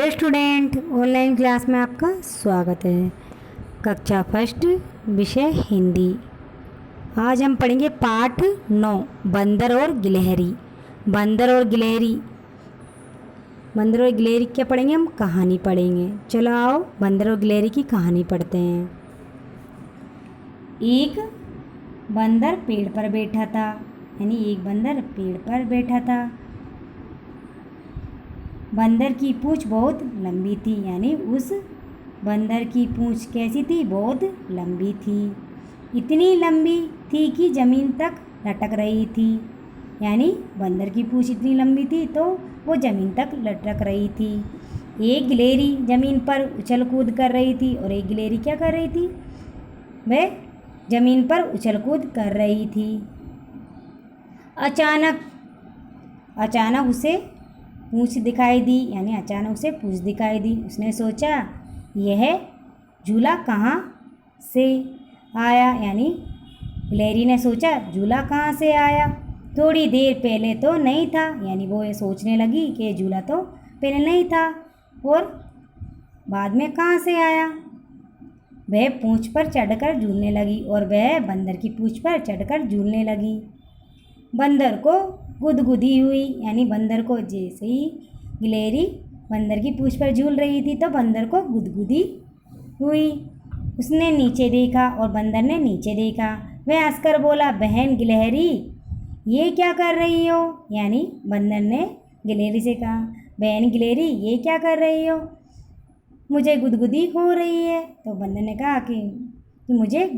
Student, online class में आपका स्वागत है। कक्षा फर्स्ट, विषय हिंदी। आज हम पढ़ेंगे पाठ 9, बंदर और गिलहरी। बंदर और गिलहरी, बंदर और गिलहरी क्या पढ़ेंगे? हम कहानी पढ़ेंगे। चलो आओ बंदर और गिलहरी की कहानी पढ़ते हैं। एक बंदर पेड़ पर बैठा था, यानी एक बंदर पेड़ पर बैठा था। बंदर की पूँछ बहुत लंबी थी, यानी उस बंदर की पूँछ कैसी थी? बहुत लंबी थी। इतनी लंबी थी कि ज़मीन तक लटक रही थी, यानी बंदर की पूँछ इतनी लंबी थी तो वो ज़मीन तक लटक रही थी। एक गिलहरी ज़मीन पर उछल कूद कर रही थी, और एक गिलहरी क्या कर रही थी? वह ज़मीन पर उछल कूद कर रही थी। अचानक उसे पूँछ दिखाई दी, यानी अचानक उसे पूँछ दिखाई दी। उसने सोचा यह झूला कहाँ से आया, यानी गिलहरी ने सोचा झूला कहाँ से आया? थोड़ी देर पहले तो नहीं था, यानी वो ये सोचने लगी कि झूला तो पहले नहीं था और बाद में कहाँ से आया। वह पूँछ पर चढ़कर झूलने लगी, और वह बंदर की पूँछ पर चढ़कर झूलने लगी। बंदर को गुदगुदी हुई, यानी बंदर को जैसे ही गिलहरी बंदर की पूँछ पर झूल रही थी तो बंदर को गुदगुदी हुई। उसने नीचे देखा और बंदर ने नीचे देखा। वह हंसकर बोला, बहन गिलहरी ये क्या कर रही हो? यानी बंदर ने गिलहरी से कहा, बहन गिलहरी ये क्या कर रही हो? मुझे गुदगुदी हो रही है। तो बंदर ने कहा कि मुझे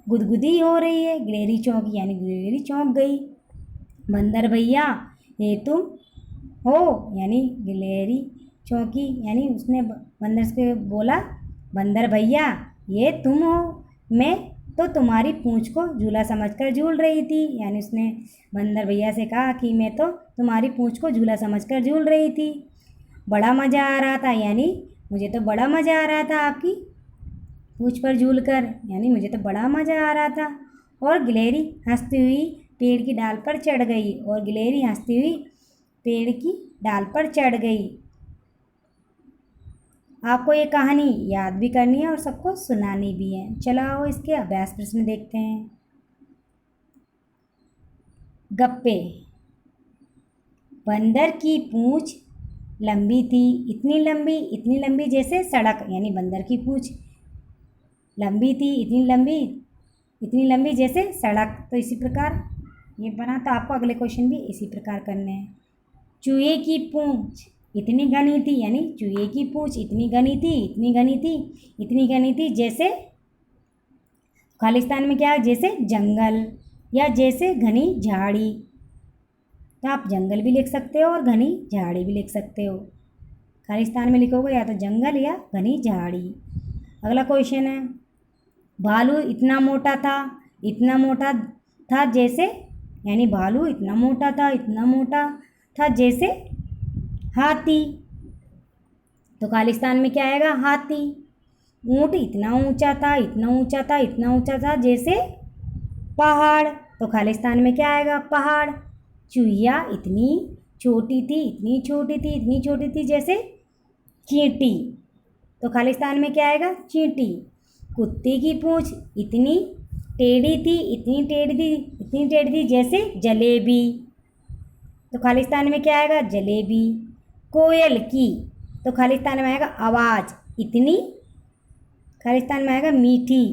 गुदगुदी हो रही है। गिलहरी चौंकी, यानी गिलहरी चौंक गई। बंदर भैया ये तुम हो? यानी गिलहरी चौंकी, यानी उसने बंदर से बोला, बंदर भैया ये तुम हो? मैं तो तुम्हारी पूँछ को झूला समझकर झूल रही थी। यानी उसने बंदर भैया से कहा कि मैं तो तुम्हारी पूँछ को झूला समझकर झूल रही थी। बड़ा मज़ा आ रहा था, यानी मुझे तो बड़ा मज़ा आ रहा था आपकी पूँछ पर झूलकर, यानी मुझे तो बड़ा मज़ा आ रहा था। और गिलहरी हंसती हुई पेड़ की डाल पर चढ़ गई, और गिलहरी हंसती हुई पेड़ की डाल पर चढ़ गई। आपको ये कहानी याद भी करनी है और सबको सुनानी भी है। चलो आओ इसके अभ्यास प्रश्न देखते हैं। गप्पे। बंदर की पूँछ लंबी थी, इतनी लंबी जैसे सड़क, यानी बंदर की पूँछ लंबी थी, इतनी लंबी जैसे सड़क। तो इसी प्रकार ये बना, तो आपको अगले क्वेश्चन भी इसी प्रकार करने हैं। चूहे की पूँछ इतनी घनी थी, यानी चूहे की पूँछ इतनी घनी थी जैसे खालिस्तान में क्या है? जैसे जंगल या जैसे घनी झाड़ी। तो आप जंगल भी लिख सकते हो और घनी झाड़ी भी लिख सकते हो। खालिस्तान में लिखोगे या तो जंगल या घनी झाड़ी। अगला क्वेश्चन है, भालू इतना मोटा था जैसे, यानी भालू इतना मोटा था जैसे हाथी। तो खालिस्तान में क्या आएगा? हाथी। ऊँट इतना ऊंचा था जैसे पहाड़। तो खालिस्तान में क्या आएगा? पहाड़। चूहिया इतनी छोटी थी जैसे चींटी। तो खालिस्तान में क्या आएगा? चींटी। कुत्ते की पूँछ इतनी टेढ़ी थी जैसे जलेबी। तो खालिस्तान में क्या आएगा? जलेबी। कोयल की, तो खालिस्तान में आएगा आवाज़ इतनी, खालिस्तान में आएगा मीठी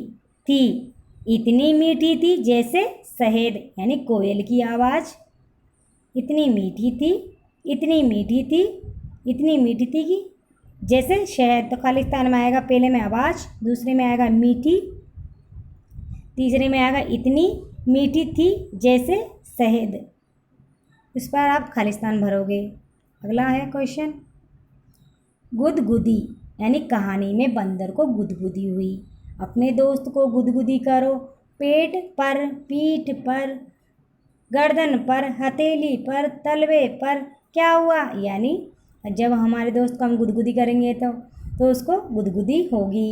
थी, इतनी मीठी थी जैसे शहद, यानी कोयल की आवाज़ इतनी मीठी थी कि जैसे शहद। तो खालिस्तान में आएगा पहले में आवाज़, दूसरे में आएगा मीठी, तीसरे में आएगा इतनी मीठी थी जैसे शहद। इस पर आप खालिस्तान भरोगे। अगला है क्वेश्चन, गुदगुदी, यानी कहानी में बंदर को गुदगुदी हुई। अपने दोस्त को गुदगुदी करो। पेट पर, पीठ पर, गर्दन पर, हथेली पर, तलवे पर क्या हुआ? यानी जब हमारे दोस्त को हम गुदगुदी करेंगे तो उसको गुदगुदी होगी।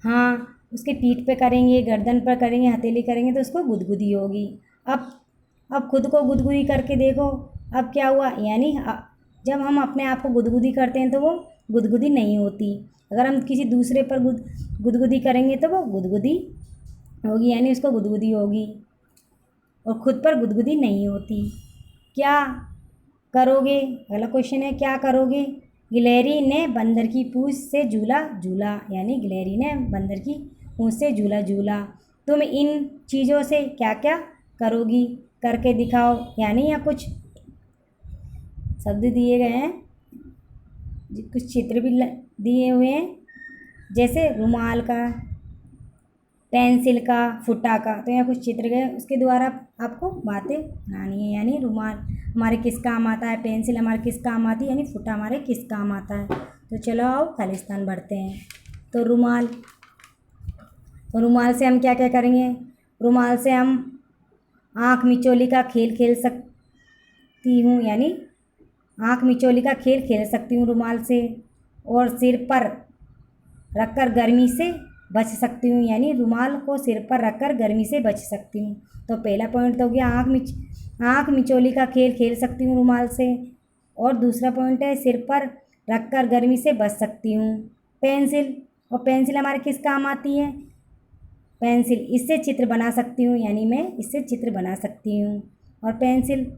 हाँ, उसके पीठ पे करेंगे, गर्दन पर करेंगे, हथेली करेंगे तो उसको गुदगुदी होगी। अब खुद को गुदगुदी करके देखो, अब क्या हुआ? यानी जब हम अपने आप को गुदगुदी करते हैं तो वो गुदगुदी नहीं होती। अगर हम किसी दूसरे पर गुदगुदी करेंगे तो वो गुदगुदी होगी, यानी उसको गुदगुदी होगी, और खुद पर गुदगुदी नहीं होती। क्या करोगे, अगला क्वेश्चन है क्या करोगे। गिलहरी ने बंदर की पूंछ से झूला झूला, यानी गिलहरी ने बंदर की पूंछ से झूला झूला। तुम इन चीज़ों से क्या क्या करोगी, करके दिखाओ, यानी यहाँ कुछ शब्द दिए गए हैं, कुछ चित्र भी दिए हुए हैं, जैसे रुमाल का, पेंसिल का, फुट्टा का। तो यहाँ कुछ चित्र गए, उसके द्वारा आपको बातें बनानी है, यानी रुमाल हमारे किस काम आता है, पेंसिल हमारे किस काम आती है, यानी फुट्टा हमारे किस काम आता है। तो चलो आओ खालिस्तान बढ़ते हैं। तो रुमाल, तो रुमाल से हम क्या क्या करेंगे। रुमाल से हम आँख मिचौली का खेल खेल सकती हूँ, यानी आँख मिचौली का खेल खेल सकती हूँ रुमाल से। और सिर पर रखकर गर्मी से बच सकती हूँ, यानी रुमाल को सिर पर रखकर गर्मी से बच सकती हूँ। तो पहला पॉइंट तो हो गया आँख मिचौली का खेल खेल सकती हूँ रुमाल से। और दूसरा पॉइंट है सिर पर रखकर गर्मी से बच सकती हूँ। पेंसिल, और पेंसिल हमारे किस काम आती है। पेंसिल, इससे चित्र बना सकती हूँ, यानी मैं इससे चित्र बना सकती हूँ। और पेंसिल,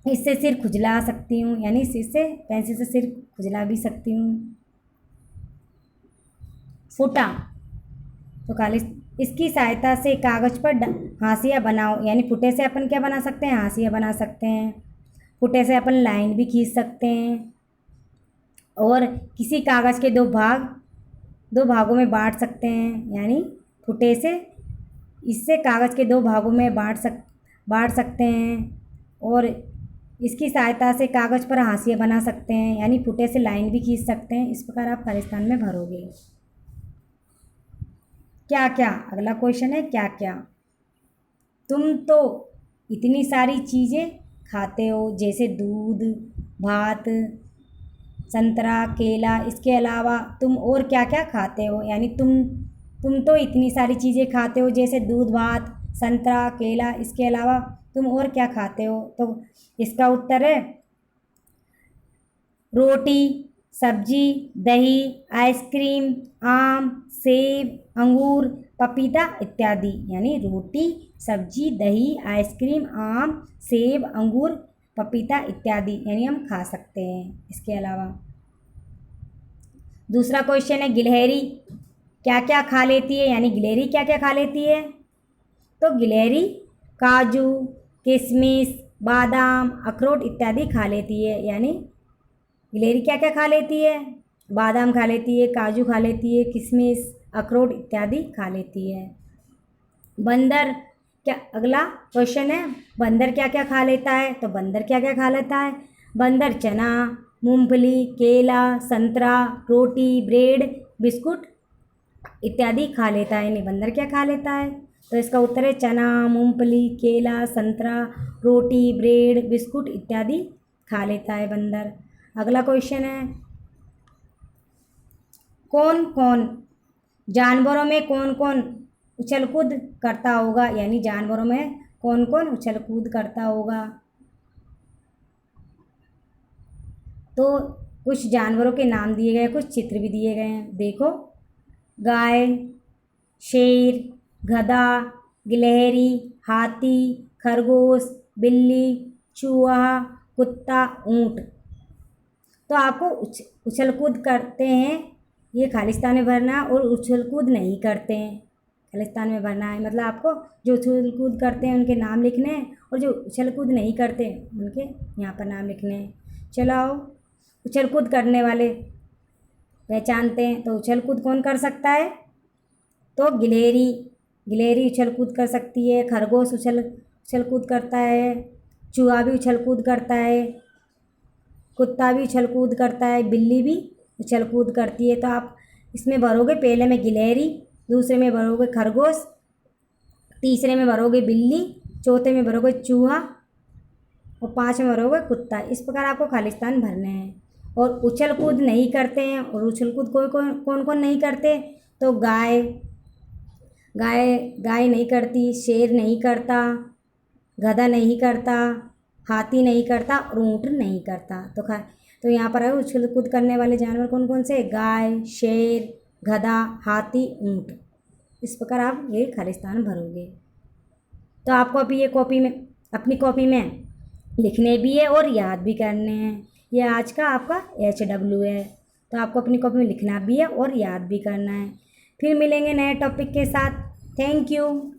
इससे सिर खुजला सकती हूँ, यानी इससे पेंसिल से सिर खुजला भी सकती हूँ। फुटा, तो खाली इसकी सहायता से कागज पर हाशिया बनाओ, यानी फुटे से अपन क्या बना सकते हैं, हाशिया बना सकते हैं। फुटे से अपन लाइन भी खींच सकते हैं। और किसी कागज़ के दो भागों में बांट सकते हैं, यानी फुटे से इससे कागज़ के दो भागों में बांट सकते हैं। और इसकी सहायता से कागज़ पर हाशिया बना सकते हैं, यानी फुटे से लाइन भी खींच सकते हैं। इस प्रकार आप खालिस्तान में भरोगे। क्या क्या, अगला क्वेश्चन है क्या क्या। तुम तो इतनी सारी चीज़ें खाते हो, जैसे दूध, भात, संतरा, केला, इसके अलावा तुम और क्या क्या खाते हो, यानी तुम तो इतनी सारी चीज़ें खाते हो, जैसे दूध, भात, संतरा, केला, इसके अलावा तुम और क्या खाते हो। तो इसका उत्तर है रोटी, सब्जी, दही, आइसक्रीम, आम, सेब, अंगूर, पपीता इत्यादि, यानी रोटी, सब्जी, दही, आइसक्रीम, आम, सेब, अंगूर, पपीता इत्यादि, यानी हम खा सकते हैं। इसके अलावा दूसरा क्वेश्चन है गिलहरी क्या क्या खा लेती है, यानी गिलहरी क्या क्या खा लेती है। तो गिलहरी काजू, किशमिश, बादाम, अखरोट इत्यादि खा लेती है, यानी गिलहरी क्या क्या खा लेती है, बादाम खा लेती है, काजू खा लेती है, किशमिश, अखरोट इत्यादि खा लेती है। बंदर, क्या अगला क्वेश्चन है बंदर क्या क्या खा लेता है। तो बंदर क्या क्या खा लेता है। बंदर चना, मूंगफली, केला, संतरा, रोटी, ब्रेड, बिस्कुट इत्यादि खा लेता है, यानी बंदर क्या खा लेता है। तो इसका उत्तर है चना, मूंगफली, केला, संतरा, रोटी, ब्रेड, बिस्कुट इत्यादि खा लेता है बंदर। अगला क्वेश्चन है कौन कौन जानवरों में कौन कौन उछल कूद करता होगा, यानी जानवरों में कौन कौन उछल कूद करता होगा। तो कुछ जानवरों के नाम दिए गए, कुछ चित्र भी दिए गए हैं, देखो। गाय, शेर, गधा, गिलहरी, हाथी, खरगोश, बिल्ली, चूहा, कुत्ता, ऊँट। तो आपको उछल कूद करते हैं ये खालिस्तान में भरना है, और उछल कूद नहीं करते हैं खालिस्तान में भरना है। मतलब आपको जो उछल कूद करते हैं उनके नाम लिखने हैं, और जो उछल कूद नहीं करते उनके यहाँ पर नाम लिखने हैं। चलो आओ उछल कूद करने वाले पहचानते हैं। तो उछल कूद कौन कर सकता है। तो गिलहरी उछल कूद कर सकती है, खरगोश उछल कूद करता है, चूहा भी उछल कूद करता है, कुत्ता भी उछल कूद करता है, बिल्ली भी उछल कूद करती है। तो आप इसमें भरोगे पहले में गिलहरी, दूसरे में भरोगे खरगोश, तीसरे में भरोगे बिल्ली, चौथे में भरोगे चूहा, और पाँच में भरोगे कुत्ता। इस प्रकार आपको खालिस्तान भरने हैं। और उछल कूद नहीं करते हैं, और उछल कूद कौन कौन नहीं करते। तो गाय नहीं करती, शेर नहीं करता, गधा नहीं करता, हाथी नहीं करता और ऊँट नहीं करता। तो यहाँ पर है उछल कूद करने वाले जानवर कौन कौन से? गाय, शेर, गधा, हाथी, ऊँट। इस प्रकार आप ये खाली स्थान भरोगे। तो आपको अभी ये अपनी कॉपी में लिखने भी है और याद भी करने हैं। ये आज का आपका HW है, तो आपको अपनी कॉपी में लिखना भी है और याद भी करना है। फिर मिलेंगे नए टॉपिक के साथ। Thank you.